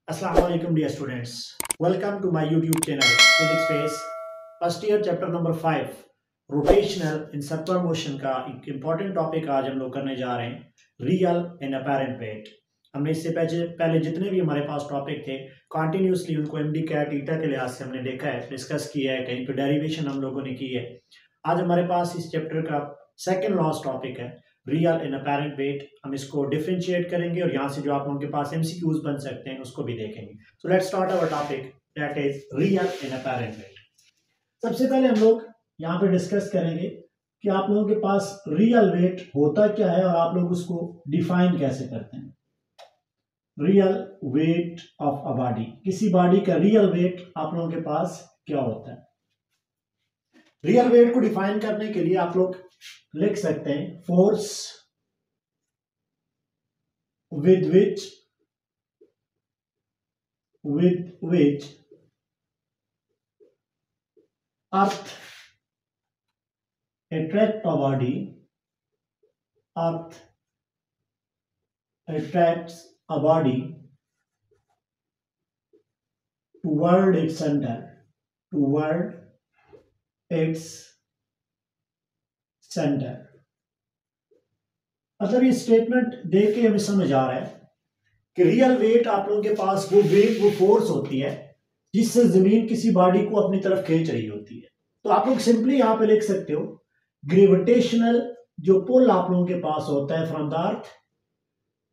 Assalamu alaikum dear students. Welcome to my YouTube channel Physics Space. First year chapter number 5 rotational in circular motion का एक important topic आज हम लोग करने जा रहे हैं रियल इन अपैरेंट वेट। हमने इससे पहले जितने भी हमारे पास टॉपिक थे कंटिन्यूसली उनको एमडी कैट ईटा के लिहाज से हमने देखा है, डिस्कस किया है, कहीं पे डेरिवेशन हम लोगों ने की है। आज हमारे पास इस चैप्टर का सेकेंड लास्ट टॉपिक है रियल इन अपैरेंट वेट। हम इसको डिफरेंशिएट करेंगे और यहाँ से जो आप लोगों के पास एमसीक्यूज बन सकते हैं उसको भी देखेंगे। So let's start our topic that is real in apparent weight. सबसे पहले हम लोग यहाँ पे डिस्कस करेंगे कि आप लोगों के पास रियल वेट होता क्या है और आप लोग उसको डिफाइन कैसे करते हैं। Real weight of a body, किसी बॉडी का रियल वेट आप लोगों के पास क्या होता है। रियल वेट को डिफाइन करने के लिए आप लोग लिख सकते हैं force with which earth attracts a body, earth attracts a body toward its center, मतलब ये स्टेटमेंट देख के हमें समझ आ रहा है कि रियल वेट आप लोगों के पास वो वेट, वो फोर्स होती है जिससे जमीन किसी बॉडी को अपनी तरफ खींच रही होती है। तो आप लोग सिंपली यहां पे लिख सकते हो ग्रेविटेशनल जो पुल आप लोगों के पास होता है from the earth,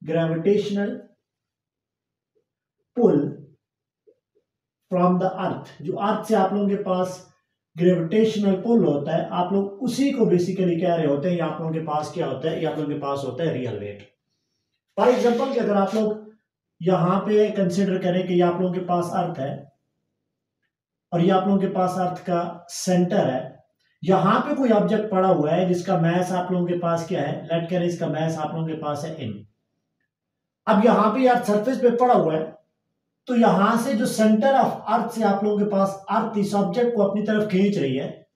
gravitational pull from the earth, जो अर्थ से आप लोगों के पास ग्रेविटेशनल पुल होता है, आप लोग उसी को बेसिकली कह रहे होते हैं। ये आप लोगों के पास क्या होता है, ये आप लोगों के पास होता है रियल वेट। फॉर एग्जांपल कि अगर आप लोग यहां पे कंसिडर करें कि ये आप लोगों के पास अर्थ है और ये आप लोगों के पास अर्थ का सेंटर है, यहां पे कोई ऑब्जेक्ट पड़ा हुआ है जिसका मैस आप लोगों के पास क्या है, लेट करें इसका मैस आप लोगों के पास है m। अब यहां पे अर्थ सरफेस पे पड़ा हुआ है, तो यहां से जो सेंटर ऑफ अर्थ से आप लोगों के पास अर्थ इस ऑब्जेक्ट को अपनी तरफ खींच रही है,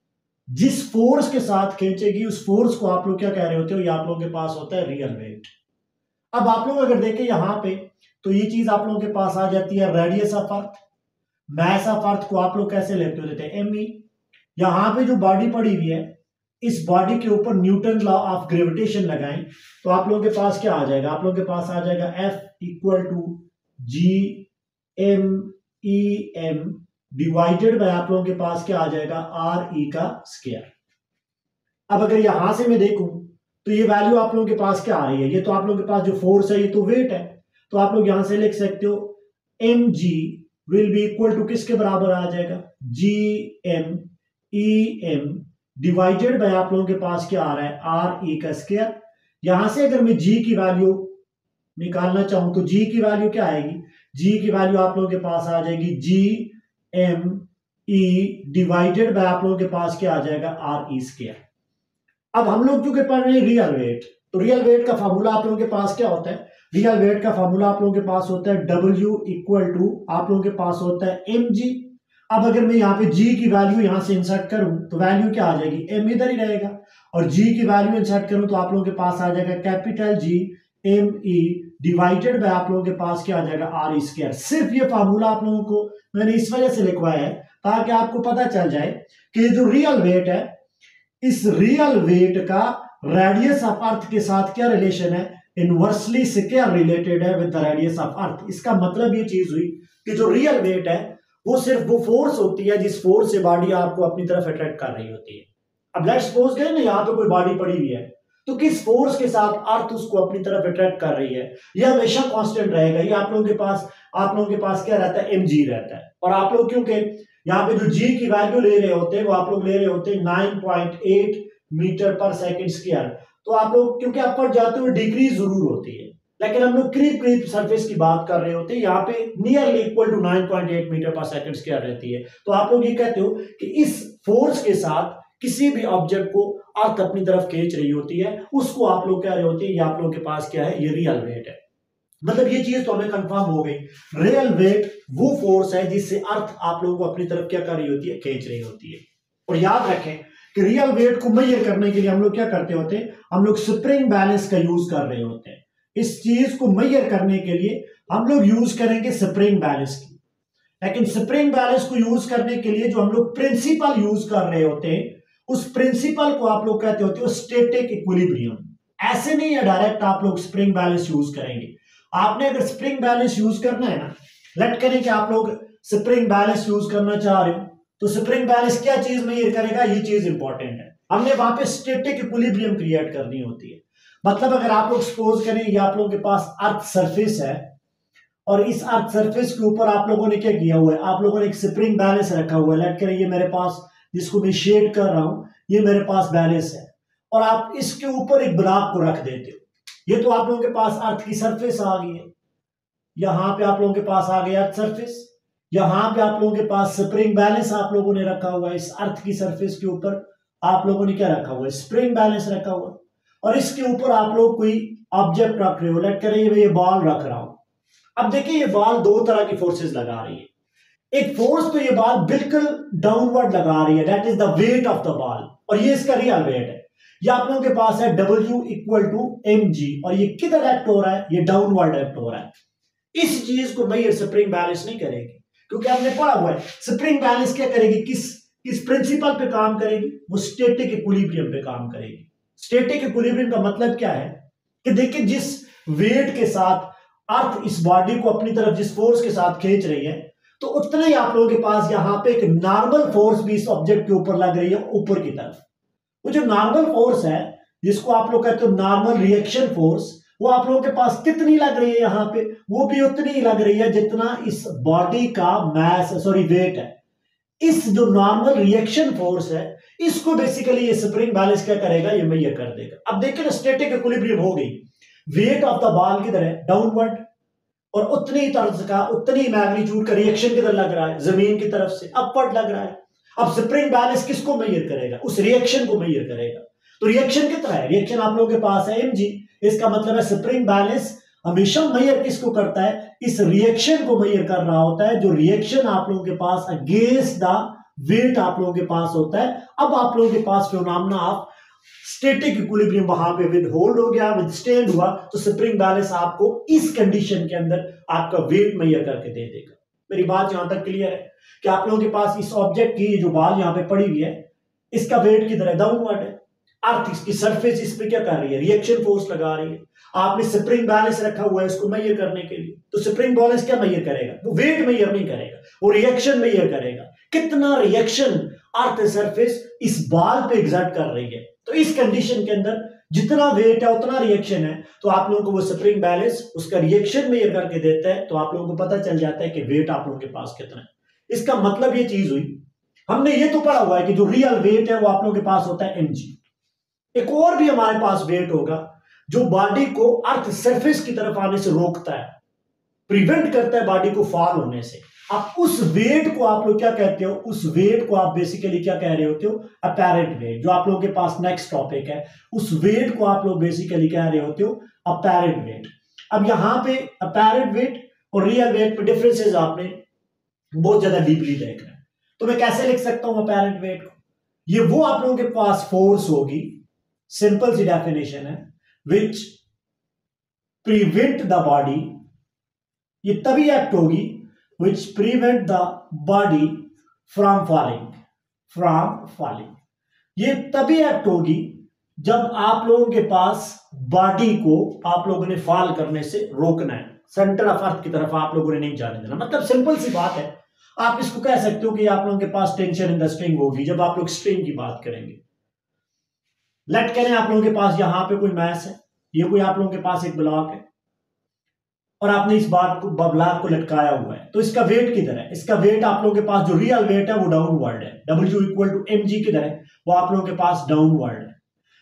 जिस फोर्स के साथ खींचेगी उस फोर्स को आप लोग क्या कह रहे होते हो, ये आप लोगों के पास होता है रियल वेट। अब आप लोग अगर देखें यहां पे तो ये चीज आप लोगों के पास आ जाती है radius of earth. Mass of earth को आप लोग कैसे लेते हो, देते हैं एम ई। यहां पे जो बॉडी पड़ी हुई है, इस बॉडी के ऊपर न्यूटन लॉ ऑफ ग्रेविटेशन लगाएं तो आप लोगों के पास क्या आ जाएगा, आप लोगों के पास आ जाएगा F equal to G M E M divided by आप लोगों के पास क्या आ जाएगा आर ई का स्क्वायर। अब अगर यहां से मैं देखूं तो ये वैल्यू आप लोगों के पास क्या आ रही है, ये तो आप लोगों के पास जो फोर्स है ये तो वेट है, तो आप लोग यहां से लिख सकते हो M G will be equal to किसके बराबर आ जाएगा, G M E M divided by आप लोगों के पास क्या आ रहा है आर ई का स्क्वायर। यहां से अगर मैं जी की वैल्यू निकालना चाहूं तो जी की वैल्यू क्या आएगी, जी की वैल्यू आप लोगों के पास आ जाएगी G M E divided by आप लोगों के पास क्या आ जाएगा आर ई स्क्वायर। अब हम लोग चूंकि पढ़ रहे हैं रियल वेट, तो रियल वेट का फॉर्मूला आप लोगों के पास क्या होता है, रियल वेट का फॉर्मूला आप लोगों के पास होता है W इक्वल टू आप लोगों के पास होता है एम जी। अब अगर मैं यहाँ पे जी की वैल्यू यहां से इंसर्ट करूं तो वैल्यू क्या आ जाएगी, एम इधर ही रहेगा, और जी की वैल्यू इंसर्ट करूं तो आप लोगों के पास आ जाएगा capital G M E divided by आप लोगों के पास क्या आ जाएगा आर ई स्क्वायर। सिर्फ ये फार्मूला आप लोगों को मैंने इस वजह से लिखवाया है ताकि आपको पता चल जाए कि जो रियल वेट है, इस रियल वेट का रेडियस ऑफ अर्थ के साथ क्या रिलेशन है, इनवर्सली से क्या रिलेटेड है with the radius of earth. इसका मतलब ये चीज हुई कि जो रियल वेट है वो सिर्फ वो फोर्स होती है जिस फोर्स से बॉडी आपको अपनी तरफ अट्रैक्ट कर रही होती है। अब लेट्स सपोज करें ना यहाँ पे कोई बॉडी पड़ी हुई है, तो किस फोर्स के साथ अर्थ उसको अपनी तरफ अट्रैक्ट कर रही है, यह हमेशा कांस्टेंट रहेगा। ये आप लोगों के पास क्या रहता है, mg रहता है। और आप लोग क्योंकि यहाँ पे जो g की वैल्यू ले रहे होते हैं वो आप लोग ले रहे होते हैं 9.8 मीटर पर सेकंड स्क्वायर, तो आप लोग क्योंकि अपर जाते हुए डिक्रीज जरूर होती है, लेकिन हम लोग करीब सरफेस की बात कर रहे होते हैं, यहाँ पे नियरली इक्वल टू 9.8 मीटर पर सेकंड स्क्वायर रहती है। तो आप लोग ये कहते हो कि इस फोर्स के साथ किसी भी ऑब्जेक्ट को अर्थ अपनी तरफ खींच रही होती है, उसको आप लोग कह रहे होते हैं ये आप लोगों के पास क्या है, ये रियल वेट है। मतलब ये चीज तो हमें कंफर्म हो गई, रियल वेट वो फोर्स है जिससे अर्थ आप लोगों को अपनी तरफ क्या कर रही होती है, खींच रही होती है। और याद रखें कि रियल वेट को मेजर करने के लिए हम लोग क्या करते होते हैं, हम लोग स्प्रिंग बैलेंस का यूज कर रहे होते हैं। इस चीज को मेजर करने के लिए हम लोग यूज करेंगे स्प्रिंग बैलेंस की। लेकिन स्प्रिंग बैलेंस को यूज करने के लिए जो हम लोग प्रिंसिपल यूज कर रहे होते हैं, उस प्रिंसिपल को आप लोग कहते होते हो स्टैटिक इक्विलिब्रियम। ऐसे नहीं है डायरेक्ट आप लोग स्प्रिंग बैलेंस यूज करेंगे। आपने अगर स्प्रिंग बैलेंस यूज करना है ना, लेट करें कि आप लोग स्प्रिंग बैलेंस यूज करना चाह रहे हो, तो स्प्रिंग बैलेंस क्या चीज मेजर करेगा, ये चीज इंपॉर्टेंट है। हमने वहां पे स्टैटिक इक्विलिब्रियम क्रिएट करनी होती है। मतलब अगर आप लोग सपोज करें ये आप लोगों के पास अर्थ सरफेस है, और इस अर्थ सरफेस के ऊपर आप लोगों ने क्या किया हुआ है, आप लोगों ने एक स्प्रिंग बैलेंस रखा हुआ है। लेट करें ये मेरे पास, जिसको मैं शेड कर रहा हूं, ये मेरे पास बैलेंस है, और आप इसके ऊपर एक ब्लॉक को रख देते हो। ये तो आप लोगों के पास अर्थ की सरफेस आ गई है। यहां पे आप लोगों के पास आ गया अर्थ सरफेस, यहां पे आप लोगों के पास स्प्रिंग बैलेंस आप लोगों ने रखा हुआ है। इस अर्थ की सरफेस के ऊपर आप लोगों ने क्या रखा हुआ है, स्प्रिंग बैलेंस रखा हुआ है। और इसके ऊपर आप लोग कोई ऑब्जेक्ट रख रहे हो, लेट करें मैं ये बॉल रख रहा हूं। अब देखिए ये बॉल दो तरह की फोर्सेस लगा रही है। एक फोर्स तो ये बॉल बिल्कुल डाउनवर्ड लगा रही है, that is the weight of the ball, और ये इसका रियल वेट है। ये आप लोगों के पास है W इक्वल टू mg, और ये किधर एक्ट हो रहा है, ये डाउनवर्ड एक्ट हो रहा है। इस चीज को मैं ये स्प्रिंग बैलेंस नहीं करेगी, क्योंकि आपने पढ़ा हुआ है स्प्रिंग बैलेंस क्या करेगी, किस प्रिंसिपल पे काम करेगी, वो स्टैटिक इक्विलिब्रियम पे काम करेगी। स्टैटिक इक्विलिब्रियम का मतलब क्या है कि देखिए जिस वेट के साथ अर्थ इस बॉडी को अपनी तरफ जिस फोर्स के साथ खींच रही है, तो उतने ही आप लोगों के पास यहां पे एक नॉर्मल फोर्स भी इस ऑब्जेक्ट के ऊपर लग रही है, ऊपर की तरफ। वो जो नॉर्मल फोर्स है, जिसको आप लोग कहते हो नॉर्मल रिएक्शन फोर्स, वो आप लोगों के पास कितनी लग रही है यहां पे, वो भी उतनी ही लग रही है जितना इस बॉडी का वेट है। इस जो नॉर्मल रिएक्शन फोर्स है, इसको बेसिकली ये स्प्रिंग बैलेंस क्या करेगा, ये मेजर कर देगा। अब देखिए ना स्टैटिक इक्विलिब्रियम हो गई, वेट ऑफ द बॉल किधर है, डाउनवर्ड, और उतनी तर्ज का उतनी मैग्नीट्यूड का रिएक्शन किधर लग रहा है, जमीन की तरफ से अपवर्ड लग रहा है। अब स्प्रिंग बैलेंस किसको मेजर करेगा, उस रिएक्शन को मेजर करेगा। तो रिएक्शन कितना है, रिएक्शन आप लोगों के पास है mg। इसका मतलब है स्प्रिंग बैलेंस हमेशा मेजर किसको करता है, इस रिएक्शन को मेजर कर रहा होता है, जो रिएक्शन आप लोगों के पास अगेंस्ट द वेट आप लोगों के पास होता है। अब आप लोगों के पास फिनोमेना ऑफ स्टैटिक इक्विलिब्रियम वहां पे विद होल्ड हो गया, विद स्टैंड हुआ, तो स्प्रिंग बैलेंस आपको इस कंडीशन के अंदर आपका वेट मेजर करके दे देगा। मेरी बात यहां तक क्लियर है कि आप लोगों के पास इस ऑब्जेक्ट की जो बॉल यहां पे पड़ी हुई है, इसका वेट किधर है, डाउनवर्ड है। अर्थ इसकी सरफेस इस पे क्या कर रही है, रिएक्शन फोर्स लगा रही है। आपने स्प्रिंग बैलेंस रखा हुआ है इसको मेजर करने के लिए, तो स्प्रिंग बैलेंस क्या मेजर करेगा, वो वेट मेजर नहीं करेगा, वो रिएक्शन मेजर करेगा। कितना रिएक्शन अर्थ सरफेस इस बॉल पे एग्जर्ट कर रही है। तो इस कंडीशन के अंदर जितना वेट है उतना रिएक्शन है, तो आप लोगों को वो स्प्रिंग बैलेंस उसका रिएक्शन मेजर करके देता है, तो आप लोगों को पता चल जाता है कि वेट आप लोगों के पास कितना है। इसका मतलब ये चीज हुई, हमने ये तो पढ़ा हुआ है कि जो रियल वेट है वो आप लोगों के पास होता है mg। एक और भी हमारे पास वेट होगा जो बॉडी को अर्थ सरफेस की तरफ आने से रोकता है, प्रिवेंट करता है बॉडी को फॉल होने से। अब उस वेट को आप लोग क्या कहते हो, उस वेट को आप बेसिकली क्या कह रहे होते हो, अपैरेंट वेट। जो आप लोगों के पास नेक्स्ट टॉपिक है, उस वेट को आप लोग बेसिकली कह रहे होते हो अपैरेंट वेट। अब यहां पे अपैरेंट वेट और रियल वेट में डिफरेंसेस आपने बहुत ज्यादा डीपली देखना है। तो मैं कैसे लिख सकता हूं अपैरेंट वेट को, ये वो आप लोगों के पास फोर्स होगी, सिंपल सी डेफिनेशन है, विच प्रिवेंट द बॉडी, ये तभी एक्ट होगी which prevent the body from falling। ये तभी एक्ट होगी जब आप लोगों के पास बॉडी को आप लोगों ने फॉल करने से रोकना है, सेंटर ऑफ अर्थ की तरफ आप लोगों ने नहीं जाने देना। मतलब सिंपल सी बात है, आप इसको कह सकते हो कि आप लोगों के पास टेंशन इन द स्ट्रिंग होगी जब आप लोग स्ट्रिंग की बात करेंगे। लेट करें आप लोगों के पास यहां पे कोई मैस है, ये कोई आप लोगों के पास एक ब्लॉक है, और आपने इस बात को ब्लॉक को लटकाया हुआ है, तो इसका वेट किधर है, इसका वेट आप लोगों के पास जो रियल वेट है वो डाउनवर्ड है। W इक्वल टू mg किधर है, वो आप लोगों के पास डाउनवर्ड है।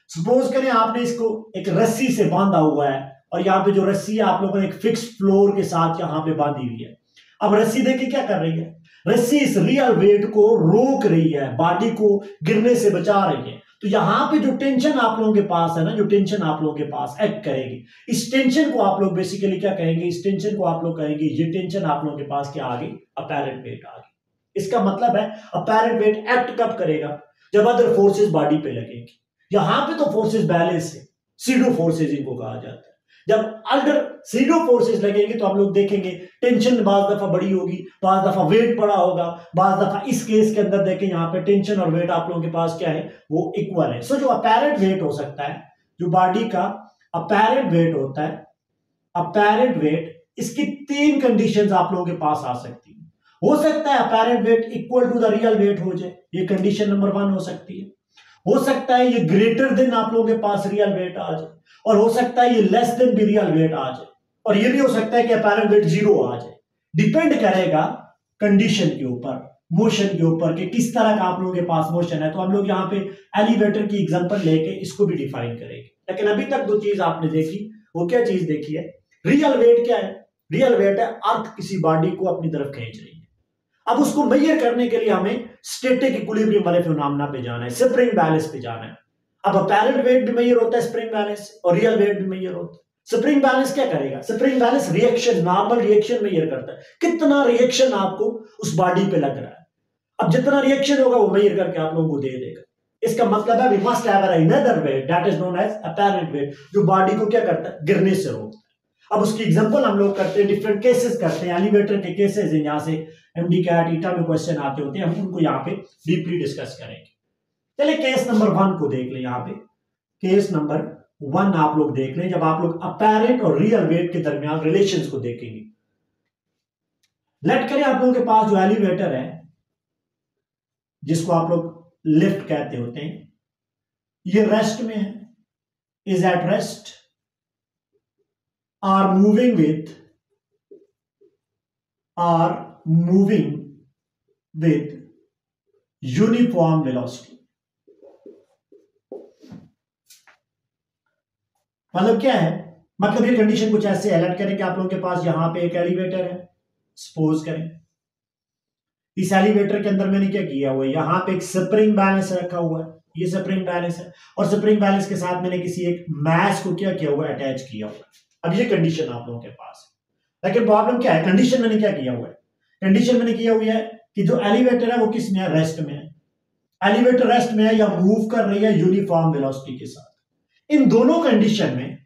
सपोज करें आपने इसको एक रस्सी से बांधा हुआ है, और यहाँ पे जो रस्सी है आप लोगों ने एक फिक्स फ्लोर के साथ यहाँ पे बांधी हुई है। अब रस्सी देखिए क्या कर रही है, रस्सी इस रियल वेट को रोक रही है, बॉडी को गिरने से बचा रही है। तो यहां पे जो टेंशन आप लोगों के पास है ना, जो टेंशन आप लोगों के पास एक्ट करेगी, इस टेंशन को आप लोग बेसिकली क्या कहेंगे, इस टेंशन को आप लोग कहेंगे, ये टेंशन आप लोगों के पास क्या आ गई, अपैरेंट वेट आ गई। इसका मतलब है अपैरेंट वेट एक्ट कब करेगा, जब अदर फोर्सेस बॉडी पे लगेगी। यहां पे तो फोर्सेस बैलेंस है, सीडो फोर्सेस इनको कहा जाता है। जब अंडर जीरो फोर्सेस लगेंगे तो हम लोग देखेंगे टेंशन बाज दफा बड़ी होगी, बाज दफा वेट बड़ा होगा, बाज दफा इस केस के अंदर देखें यहाँ पे टेंशन और वेट आप लोगों के पास क्या है, वो इक्वल है। सो जो अपैरेंट वेट हो सकता है, जो बॉडी का अपैरेंट वेट होता है, अपैरेंट वेट, इसकी तीन कंडीशंस आप लोगों के पास आ सकती है। हो सकता है apparent weight equal to the real weight हो जाए, ये कंडीशन नंबर 1 हो सकती है। हो सकता है ये ग्रेटर देन आप लोगों के पास रियल वेट आ जाए, और हो सकता है ये लेस देन भी रियल वेट आ जाए, और ये भी हो सकता है कि अपैरेंट वेट 0 आ जाए। डिपेंड करेगा कंडीशन के ऊपर, मोशन के ऊपर, कि किस तरह का आप लोगों के पास मोशन है। तो हम लोग यहाँ पे एलिवेटर की एग्जांपल लेके इसको भी डिफाइन करेंगे। लेकिन अभी तक दो चीज आपने देखी, वो क्या चीज देखी है? रियल वेट क्या है? रियल वेट है अर्थ किसी बॉडी को अपनी तरफ खींच रही है। अब उसको मेजर करने के लिए हमें स्टैटिक इक्विलिब्रियम वाले फिनोमेना पे जाना है, स्प्रिंग बैलेंस पे जाना है। अब अपैरेंट वेट भी मेजर होता है स्प्रिंग बैलेंस, और रियल वेट भी मेजर होता है। स्प्रिंग बैलेंस क्या करेगा? Spring balance reaction, normal reaction measure करता है, कितना रिएक्शन आपको उस बॉडी पे लग रहा है। अब जितना रिएक्शन होगा वो मेजर करके आप लोगों को दे देगा। इसका मतलब है we must have another weight that is known as apparent weight, जो बॉडी को क्या करता है? गिरने से रोकता है। अब उसकी एग्जांपल हम लोग करते हैं, डिफरेंट केसेस करते हैं, एलिवेटर के केसेस हैं, यहां से एमडी कैट ईटा में क्वेश्चन आते होते हैं, हम उनको यहाँ पे डीपली डिस्कस करेंगे। चलिए केस नंबर 1 को देख लें। यहाँ पे केस नंबर 1 आप लोग देख लें, जब आप लोग अपैरेंट और रियल वेट के दरमियान रिलेशंस को देखेंगे। लेट करें आप लोगों के पास जो एलिवेटर है, जिसको आप लोग लिफ्ट कहते होते हैं, ये रेस्ट में है, is at rest, or moving with uniform velocity। मतलब क्या है? मतलब ये कंडीशन कुछ ऐसे अलर्ट करें कि आप लोगों के पास यहां पे एक एलिवेटर है, सपोज करें। इस एलिवेटर के अंदर मैंने क्या किया हुआ है, यहां पे एक स्प्रिंग बैलेंस रखा हुआ है, ये स्प्रिंग बैलेंस है, और स्प्रिंग बैलेंस के साथ मैंने किसी एक मास को क्या किया हुआ है? अटैच किया हुआ है। अब ये कंडीशन आप लोगों के पास है, लेकिन प्रॉब्लम क्या है? कंडीशन मैंने क्या किया हुआ है? कंडीशन मैंने किया हुआ है कि जो एलिवेटर है वो किस में है? रेस्ट में है। एलिवेटर रेस्ट में है या मूव कर रही है यूनिफॉर्म वेलोसिटी के साथ। इन दोनों कंडीशन में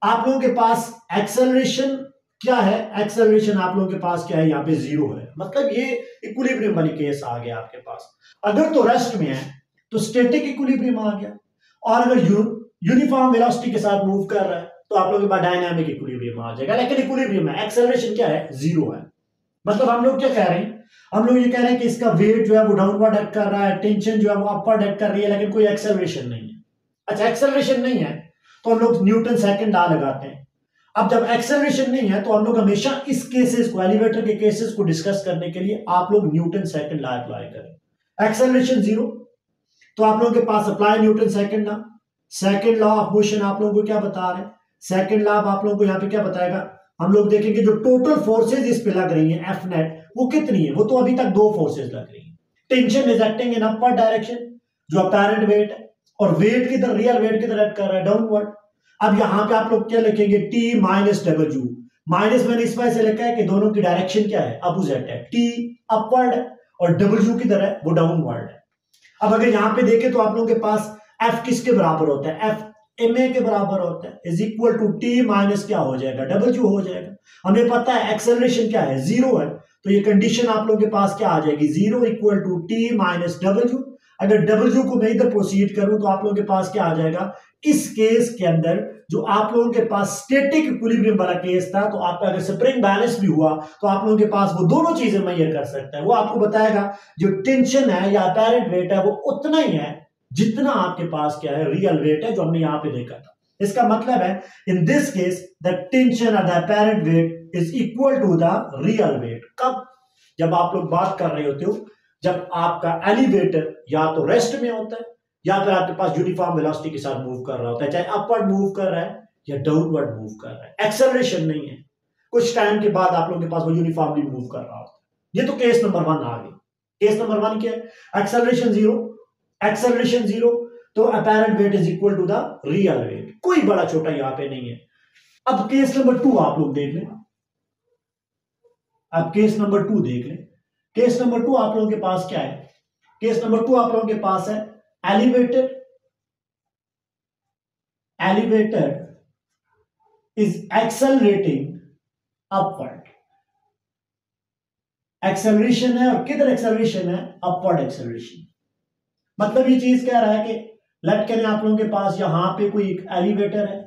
आप लोगों के पास एक्सेलरेशन क्या है? एक्सेलरेशन आप लोगों के पास क्या है? यहाँ पे 0 है। मतलब ये इक्विलिब्रियम वाली केस आ गया आपके पास। अगर तो रेस्ट में है तो स्टैटिक इक्विलिब्रियम आ गया, और अगर यूनिफॉर्म वेलोसिटी के साथ मूव कर रहा है तो आप लोगों के पास डायनामिक इक्विलिब्रियम आ जाएगा। लेकिन इक्विलिब्रियम है, एक्सेलरेशन क्या है? 0 है। मतलब हम लोग क्या कह रहे हैं? हम लोग ये कह रहे हैं कि इसका वेट जो है वो डाउनवर्ड एक्ट कर रहा है, टेंशन जो है वो अपवर्ड एक्ट कर रही है, लेकिन कोई एक्सेलरेशन नहीं है। अच्छा, एक्सेलरेशन नहीं है तो हम लोग न्यूटन सेकंड लॉ लगाते हैं। अब जब एक्सेलरेशन नहीं है तो हम लोग हमेशा इस केसेस को, एलिवेटर के केसेस को डिस्कस करने के लिए आप लोग न्यूटन सेकंड लॉ अप्लाई करें। एक्सेलरेशन 0 तो आप लोगों के पास apply Newton second law. Second law of motion आप लोगों को क्या बता रहे हैं? सेकंड लॉ आप लोगों को यहाँ पे क्या बताएगा? हम लोग देखेंगे जो टोटल फोर्सेज इस पे लग रही है एफ नेट, वो कितनी है? वो तो अभी तक 2 फोर्सेज लग रही है। Tension is acting in upward direction, जो अपैरेंट वेट है, और वेट की तरह, रियल वेट की तरह एक्ट कर रहा है डाउनवर्ड। अब यहां पे आप लोग क्या लिखेंगे? T minus W. माइनस मैंने इस वजह से लिखा है कि दोनों की डायरेक्शन क्या है? अपोजिट है। टी अपवर्ड है और डब्ल्यू की तरह वो डाउनवर्ड है। अब अगर यहां पे देखें तो आप लोगों के पास एफ किसके बराबर होता है? एफ एम ए के बराबर होता है, is equal to T minus क्या हो जाएगा? डब्ल्यू हो जाएगा। हमें पता है एक्सेलरेशन क्या है? 0 है, तो ये कंडीशन आप लोगों के पास क्या आ जाएगी? 0 equal to T minus W. अगर डब्ल्यू को मैं इधर प्रोसीड करूं तो आप लोगों के पास क्या आ जाएगा? इस केस के अंदर जो आप लोगों के पास स्टैटिक इक्विलिब्रियम वाला केस था, तो आपका अगर स्प्रिंग बैलेंस भी हुआ तो आप लोगों के पास वो दोनों चीजें मेजर कर सकता है। वो आपको बताएगा जो टेंशन है या अपैरेंट वेट है वो उतना ही है जितना आपके पास क्या है? रियल वेट है, जो हमने यहां पे देखा था। इसका मतलब है in this case the tension और the apparent weight is equal to the real weight. कब? जब आप लोग बात कर रहे होते हो जब आपका एलिवेटर या तो रेस्ट में होता है या फिर आपके पास यूनिफॉर्म वेलोसिटी के साथ मूव कर रहा होता है, चाहे अपवर्ड मूव कर रहा है या डाउनवर्ड मूव कर रहा है। एक्सेलरेशन नहीं है, कुछ टाइम के बाद आप लोगों के पास वो यूनिफॉर्मली मूव कर रहा होता है। ये तो केस नंबर 1 आ गई। केस नंबर 1 क्या है? एक्सेलरेशन 0, एक्सेलरेशन 0 तो apparent weight is equal to the real weight. कोई बड़ा छोटा यहां पे नहीं है। अब केस नंबर 2 आप लोग देख लें। अब केस नंबर 2 देख लें। केस नंबर 2 आप लोगों के पास क्या है? केस नंबर 2 आप लोगों के पास है elevator is accelerating upward. Acceleration है, और किधर एक्सेलरेशन है? Upward acceleration. मतलब ये चीज कह रहा है कि लेट करें आप लोगों के पास यहां पे कोई एक एलिवेटर है,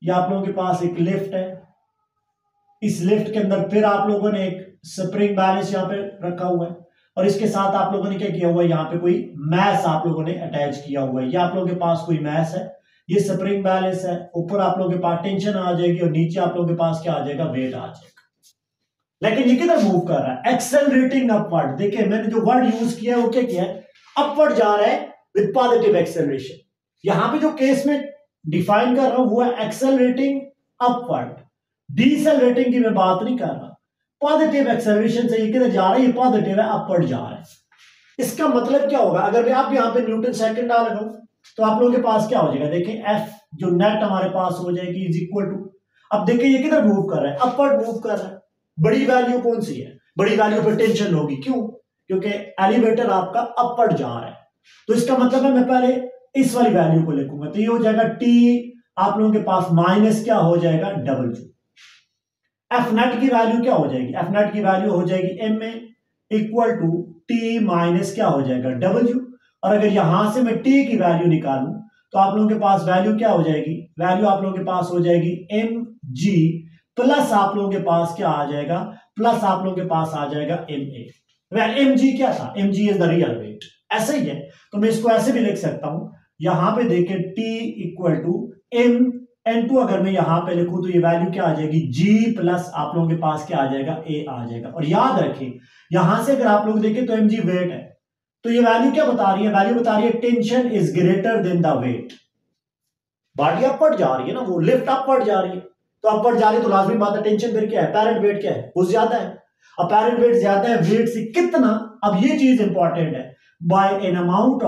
या आप लोगों के पास एक लिफ्ट है। इस लिफ्ट के अंदर फिर आप लोगों ने एक स्प्रिंग बैलेंस यहां पे रखा हुआ है, और इसके साथ आप लोगों ने क्या किया हुआ है, यहां पे कोई मैस आप लोगों ने अटैच किया हुआ है। ये आप लोगों के पास कोई मैस है, ये स्प्रिंग बैलेंस है, ऊपर आप लोगों के पास टेंशन आ जाएगी, और नीचे आप लोगों के पास क्या आ जाएगा? वेट आ जाएगा। लेकिन ये किधर मूव कर रहा है? Accelerating upward. देखिए मैंने जो वर्ड यूज किया है वो क्या किया है? अपवर्ड जा रहा है विद पॉजिटिव एक्सेलरेशन। यहां पे जो केस में डिफाइन कर रहा हूं वो है एक्सेलरेटिंग अपवर्ड। डीसेलरेटिंग की मैं बात नहीं कर रहा। पॉजिटिव एक्सेलरेशन से ये किधर जा रहा है? ये पॉजिटिव है, अपवर्ड जा रहा है। इसका मतलब क्या होगा? अगर मैं आप यहां पे न्यूटन सेकंड डाल रहा हूं तो आप लोगों के पास क्या हो जाएगा? देखिए एफ जो नेट हमारे पास हो जाएगी इज इक्वल टू, अब देखिए ये किधर मूव कर रहा है? अपवर्ड मूव कर रहा है। बड़ी वैल्यू कौन सी है? बड़ी वैल्यू पे टेंशन होगी। क्यों? क्योंकि एलिवेटर आपका अपवर्ड जा रहा है। तो इसका मतलब है मैं पहले इस वाली वैल्यू को लिखूंगा, तो ये हो जाएगा टी आप लोगों के पास माइनस क्या हो जाएगा? डब्ल्यू। एफ नेट की वैल्यू क्या हो जाएगी? एफ नेट की वैल्यू हो जाएगी M A equal to T minus क्या हो जाएगा? डब्ल्यू। और अगर यहां से मैं टी की वैल्यू निकालूं तो आप लोगों के पास वैल्यू क्या हो जाएगी? वैल्यू आप लोगों के पास हो जाएगी एम जी प्लस आप लोगों के पास क्या आ जाएगा? प्लस आप लोगों के पास आ जाएगा एम ए। एम जी क्या था? M G is the real weight. ऐसा ही है, तो मैं इसको ऐसे भी लिख सकता हूं। यहां पे देखिए T equal to M N two, अगर मैं यहां पे लिखूं तो ये वैल्यू क्या आ जाएगी? जी प्लस आप लोगों के पास क्या आ जाएगा? ए आ जाएगा। और याद रखिए यहां से अगर आप लोग देखें तो एम जी वेट है, तो ये वैल्यू क्या बता रही है? वैल्यू बता रही है tension is greater than the weight. Body upward जा रही है ना, वो लिफ्ट अपवर्ड जा रही है, तो अपवर्ड जा रही है तो लाजमी बात है टेंशन फिर क्या है? अपैरेंट वेट क्या है? वो ज्यादा है। अपैरेंट वेट ज्यादा है, वेट से कितना? अब ये चीज इंपॉर्टेंट है। By an amount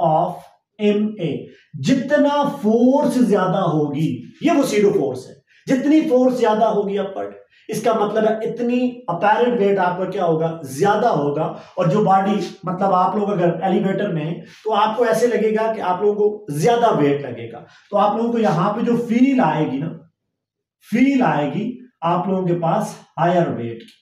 of M A, जितना फोर्स ज्यादा होगी, ये वो सीडो फोर्स है, जितनी फोर्स ज्यादा होगी अपवर्ड, इसका मतलब है इतनी अपैरेंट वेट आपका क्या होगा? ज्यादा होगा। और जो बॉडी मतलब आप लोग अगर एलिवेटर में तो आपको ऐसे लगेगा कि आप लोगों को ज्यादा वेट लगेगा, तो आप लोगों को यहां पे जो फील आएगी ना, फील आएगी आप लोगों के पास हायर वेट की।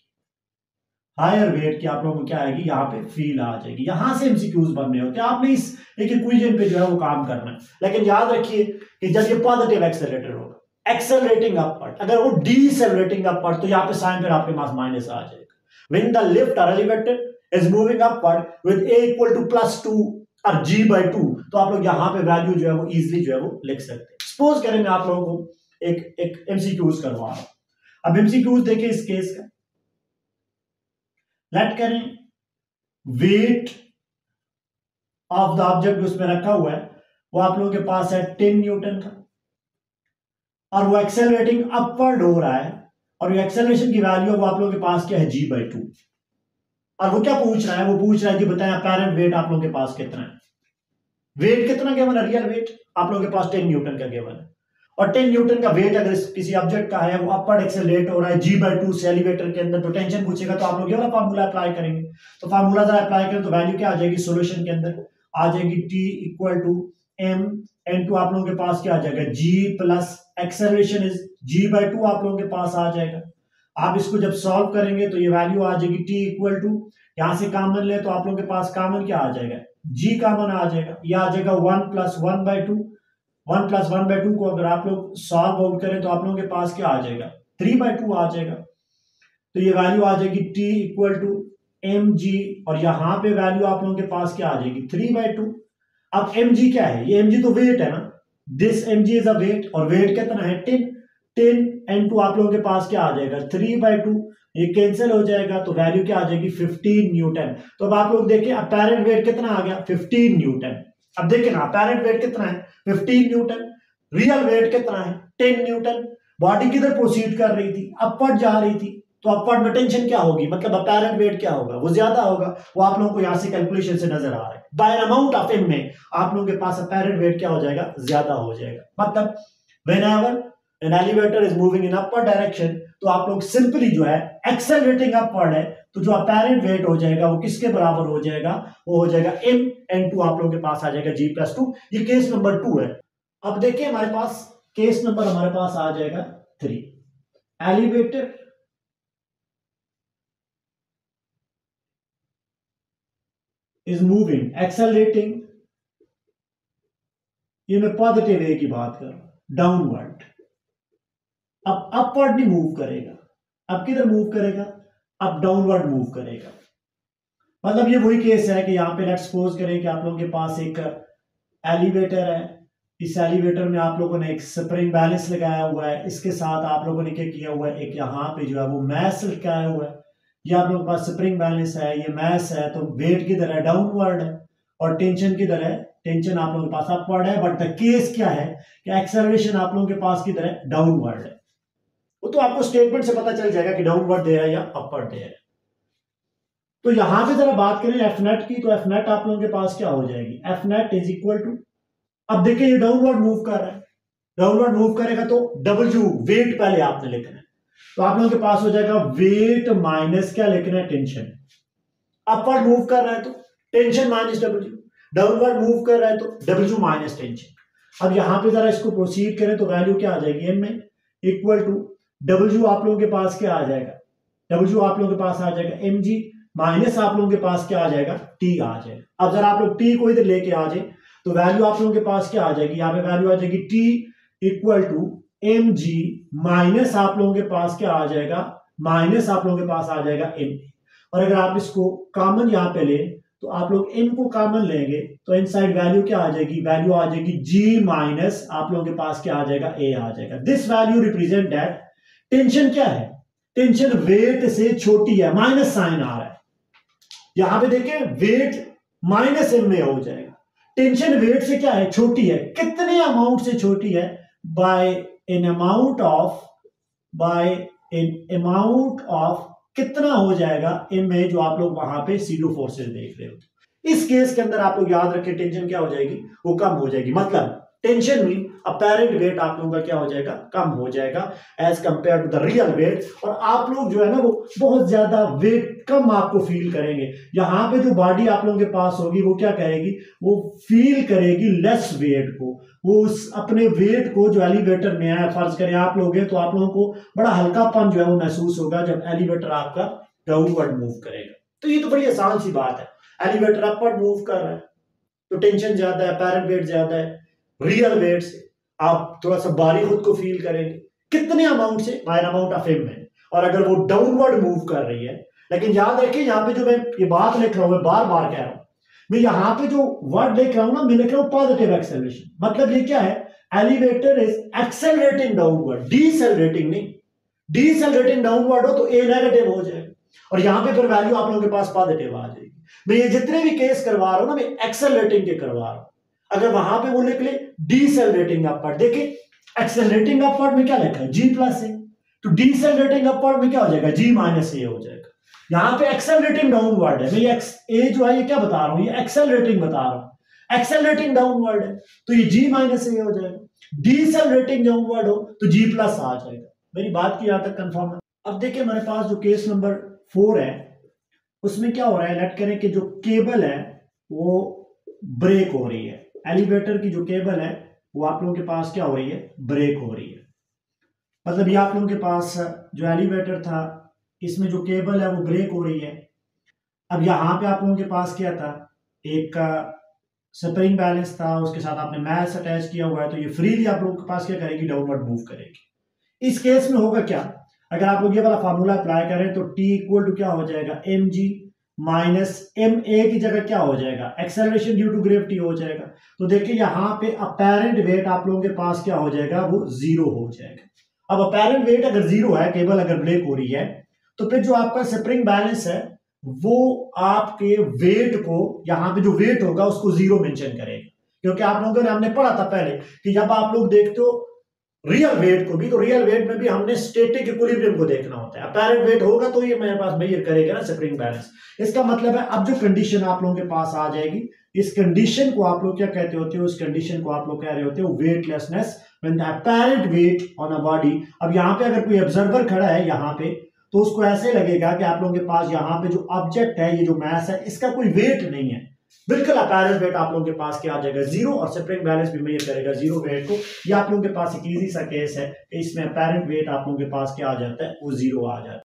हायर वेट की आप लोगों को क्या आएगी? यहां पे फील आ जाएगी। यहां से एमसीक्यूज बनने होते हैं। आपने इस एक इक्वेशन पे जो है वो काम करना है, लेकिन याद रखिए कि जब ये पॉजिटिव एक्सेलरेटर होगा, एक्सेलरेटिंग अपवर्ड, अगर वो डीसेलरेटिंग अपवर्ड तो यहां पे साइन फिर आपके पास माइनस आ जाएगा। व्हेन द लिफ्ट और elevator is moving upward with a equal to +2 और g/2, तो आप लोग यहां पे वैल्यू जो है वो इजीली जो है वो लिख सकते हैं। सपोज करें मैं आप लोगों को एक एमसीक्यूज करवा रहा हूं। अब एमसीक्यूज देखिए इस केस का, लेट करें वेट ऑफ द ऑब्जेक्ट उसमें रखा हुआ है वो आप लोगों के पास है 10 न्यूटन का, और वो एक्सेलरेटिंग अपवर्ड हो रहा है, और ये एक्सेलरेशन की वैल्यू वो आप लोगों के पास क्या है? g/2। और वो क्या पूछ रहा है? वो पूछ रहा है कि बताएं अपैरेंट वेट आप लोगों के पास कितना है? वेट कितना गिवन है? रियल वेट आप लोगों के पास 10 न्यूटन का गिवन है, और 10 न्यूटन का वेट अगर किसी ऑब्जेक्ट का है वो अपवर्ड एक्सेलरेट हो रहा है g/2 से एलिवेटर के अंदर, तो टेंशन पूछेगा तो आप लोग ये वाला फार्मूला अप्लाई करेंगे। तो फार्मूला जरा अप्लाई करें तो वैल्यू क्या आ जाएगी? सॉल्यूशन के अंदर आ जाएगी t equal to m n2 आप लोगों के पास क्या आ जाएगा? g plus acceleration is g/2 आप लोगों के पास आ जाएगा। आप इसको जब सॉल्व करेंगे तो ये वैल्यू आ जाएगी t इक्वल टू, यहां से कॉमन ले तो आप लोगों के पास कॉमन क्या आ जाएगा? g कॉमन आ जाएगा। यह आ जाएगा 1 + 1/2। 1 + 1/2 को अगर आप लोग सॉल्व आउट करें तो आप लोगों के पास क्या आ जाएगा? 3/2 आ जाएगा। तो ये वैल्यू आ जाएगी t इक्वल टू mg, और यहां पे वैल्यू आप लोगों के पास क्या आ जाएगी? 3/2। अब mg क्या है? ये mg तो वेट है ना, this mg is a weight, और वेट कितना है? 10 n2 आप लोगों के पास क्या आ जाएगा? 3/2। ये कैंसिल हो जाएगा तो वैल्यू क्या आ जाएगी? 15 न्यूटन। तो अब आप लोग देखिए अपैरेंट वेट कितना आ गया? 15 न्यूटन। अब देखिए ना अपैरेंट वेट कितना है? 15 न्यूटन। रियल वेट कितना है? 10 न्यूटन। बॉडी किधर प्रोसीड कर रही थी? अपवर्ड जा रही थी, तो अपवर्ड में टेंशन क्या होगी? मतलब अपैरेंट वेट क्या होगा? वो ज्यादा होगा। वो आप लोगों को यहां से कैलकुलेशन से नजर आ रहा है। बाय अमाउंट ऑफ m में आप लोगों के पास अपैरेंट वेट क्या हो जाएगा? ज्यादा हो जाएगा। मतलब whenever an elevator is moving in upward direction, तो आप लोग सिंपली जो है एक्सेलरेटिंग अपवर्ड है, तो जो अपेरेंट वेट हो जाएगा वो किसके बराबर हो जाएगा, वो हो जाएगा m n2, आप लोगों के पास आ जाएगा g+2। ये केस नंबर 2 है। अब देखिए हमारे पास केस नंबर हमारे पास आ जाएगा 3। एलिवेटर इज मूविंग एक्सेलरेटिंग, ये मैं पॉजिटिव ए की बात कर रहा हूं, डाउनवर्ड। अब अपवर्ड नहीं मूव करेगा, अब किधर मूव करेगा, अब डाउनवर्ड मूव करेगा। मतलब ये वही केस है कि यहां पे लेट्स सपोज करें कि आप लोगों के पास एक एलिवेटर है, इस एलिवेटर में आप लोगों ने एक स्प्रिंग बैलेंस लगाया हुआ है, इसके साथ आप लोगों ने क्या किया हुआ है, एक यहाँ पे जो है वो मैस लगाया हुआ है। ये आप लोगों के पास स्प्रिंग बैलेंस है, ये मैस है, तो वेट किधर है, डाउनवर्ड है, और टेंशन किधर है, टेंशन आप लोगों के पास अपवर्ड है। बट द केस क्या है कि एक्सेलरेशन आप लोगों के पास किधर है, डाउनवर्ड है। वो तो आपको स्टेटमेंट से पता चल जाएगा कि डाउनवर्ड दे रहा है या अपवर्ड दे रहा है। तो यहां पे जरा बात करें एफ नेट की, तो एफ नेट आप लोगों के पास क्या हो जाएगी, F net is equal to, अब देखिए ये डाउनवर्ड मूव कर रहा है, डाउनवर्ड मूव करेगा तो डब्ल्यू वेट पहले आपने लिखना है, तो आप लोगों के पास हो जाएगा वेट माइनस क्या लिखना है, टेंशन। अपवर्ड मूव कर रहा है तो tension minus W, downward move कर रहा है तो डब्ल्यू माइनस टेंशन। अब यहां पे जरा इसको प्रोसीड करें तो वैल्यू क्या आ जाएगी, एम में इक्वल टू डब्ल्यू आप लोगों के पास क्या आ जाएगा, डब्ल्यू आप लोगों के पास आ जाएगा एम जी माइनस आप लोगों के पास क्या आ जाएगा, टी आ जाएगा। अब जरा आप लोग टी को इधर लेके आ जाए तो वैल्यू आप लोगों के पास क्या आ जाएगी, यहाँ पे वैल्यू आ जाएगी T equal to M G minus आप लोगों के पास क्या आ जाएगा, माइनस आप लोगों के पास आ जाएगा एम। और अगर आप इसको कॉमन यहाँ पे ले तो आप लोग एम को कॉमन लेंगे तो इनसाइड वैल्यू क्या आ जाएगी, वैल्यू आ जाएगी जी माइनस आप लोगों के पास क्या आ जाएगा, ए आ जाएगा। This value represent that tension क्या है, टेंशन वेट से छोटी है, माइनस साइन आ रहा है, यहां पे देखें वेट माइनस एम में हो जाएगा। टेंशन वेट से क्या है, छोटी है, कितने अमाउंट से छोटी है, बाय एन अमाउंट ऑफ कितना हो जाएगा एम में, जो आप लोग वहां पे सीडो फोर्सेस देख रहे हो। इस केस के अंदर आप लोग याद रखें टेंशन क्या हो जाएगी, वो कम हो जाएगी, मतलब टेंशन में अपेरेंट वेट आप लोगों का क्या हो जाएगा, कम हो जाएगा as compare to the real weight, और आप लोग जो है ना वो बहुत ज्यादा वेट कम आपको फील करेंगे। यहां पे जो बॉडी आप लोगों के पास होगी वो क्या करेगी, वो फील करेगी लेस वेट को, वो उस अपने वेट को जो एलिवेटर में है, फर्ज करें आप लोग हैं तो आप लोगों को बड़ा हल्कापन जो है वो महसूस होगा जब एलिवेटर आपका डाउनवर्ड मूव करेगा। तो ये तो बड़ी आसान सी बात है, एलिवेटर अपवर्ड मूव कर रहा है तो टेंशन ज्यादा है, अपेरेंट वेट ज्यादा है, रियल वेट से आप थोड़ा सा भारी खुद को फील करेंगे, कितने अमाउंट से, बाय अमाउंट ऑफ एम में। और अगर वो डाउनवर्ड मूव कर रही है, लेकिन याद रखिए यहाँ पे जो मैं ये बात लिख रहा हूं, मैं बार बार कह रहा हूं, मैं यहाँ पे जो वर्ड लिख रहा हूं ना, मैं लिख रहा हूं पॉजिटिव एक्सेलरेशन, मतलब ये क्या है, एलिवेटर इज एक्सेलरेटिंग डाउनवर्ड, डीसेलरेटिंग नहीं, डीसेलरेटिंग डाउनवर्ड हो तो ए नेगेटिव हो जाएगा, और यहां पे फिर वैल्यू आप लोगों के पास पॉजिटिव आ जाएगी। मैं ये जितने भी केस करवा रहा हूं ना, मैं एक्सेलरेटिंग के करवा रहा हूं, अगर वहां पे वो लिख ले डीसेलरेटिंग अपवर्ड, देखिए एक्सेलरेटिंग अपवर्ड में क्या लिखा है, जी प्लस ए, तो डीसेलरेटिंग अपवर्ड में क्या हो जाएगा, जी माइनस ए हो जाएगा। यहां पे एक्सेलरेटिंग डाउनवर्ड है, मैं ये ए जो है ये क्या बता रहा हूं, ये एक्सेलरेटिंग बता रहा हूं, एक्सेलरेटिंग डाउनवर्ड है तो ये जी माइनस ए हो जाएगा, डीसेलरेटिंग डाउनवर्ड हो तो जी प्लस आ जाएगा। मेरी बात की यहां तक कंफर्म है। अब देखिए हमारे पास जो केस नंबर 4 है उसमें क्या हो रहा है, लेट करें कि जो केबल है वो ब्रेक हो रही है, एलिवेटर की जो केबल है वो आप लोगों के पास क्या हो रही है, ब्रेक हो रही है। मतलब ये आप लोगों के पास जो एलिवेटर था इसमें जो केबल है वो ब्रेक हो रही है। अब यहां पे आप लोगों के पास क्या था, एक स्प्रिंग बैलेंस था, उसके साथ आपने मैश अटैच किया हुआ है, तो ये फ्रीली आप लोगों के पास क्या करेगी, डाउनवर्ड मूव करेगी। इस केस में होगा क्या, अगर आप लोग ये वाला फार्मूला अप्लाई करें तो टी इक्वल टू क्या हो जाएगा, M G minus M A की जगह क्या हो जाएगा, एक्सेलरेशन ड्यू टू ग्रेविटी हो जाएगा। तो देखिए यहां पे अपेरेंट वेट आप लोगों के पास क्या हो जाएगा, वो जीरो हो जाएगा। अब अपेरेंट वेट अगर जीरो है, केबल अगर ब्रेक हो रही है, तो फिर जो आपका स्प्रिंग बैलेंस है वो आपके वेट को, यहां पे जो वेट होगा उसको जीरो मेंशन करेगा, क्योंकि आप लोगों ने, हमने पढ़ा था पहले कि जब आप लोग देखते हो रियल वेट को भी, तो रियल वेट में भी हमने स्टैटिक इक्विलिब्रियम को देखना होता है। अपेरेंट वेट होगा तो ये मेरे पास मेजर करेगा ना स्प्रिंग बैलेंस। इसका मतलब है अब जो कंडीशन आप लोगों के पास आ जाएगी, इस कंडीशन को आप लोग क्या कहते होते हो, इस कंडीशन को आप लोग कह रहे होते हो weightlessness when the apparent weight on a body, अब यहाँ पे अगर कोई ऑब्जर्वर खड़ा है यहाँ पे, तो उसको ऐसे लगेगा कि आप लोगों के पास यहाँ पे जो ऑब्जेक्ट है, ये जो मैस है, इसका कोई वेट नहीं है, बिल्कुल अपैरेंट वेट आप लोगों के पास क्या आ जाएगा, जीरो, और स्प्रिंग बैलेंस भी मेजर करेगा जीरो वेट को। ये आप लोगों के पास एक इजी सा केस है कि इसमें अपैरेंट वेट आप लोगों के पास क्या आ जाता है, वो जीरो आ जाता है।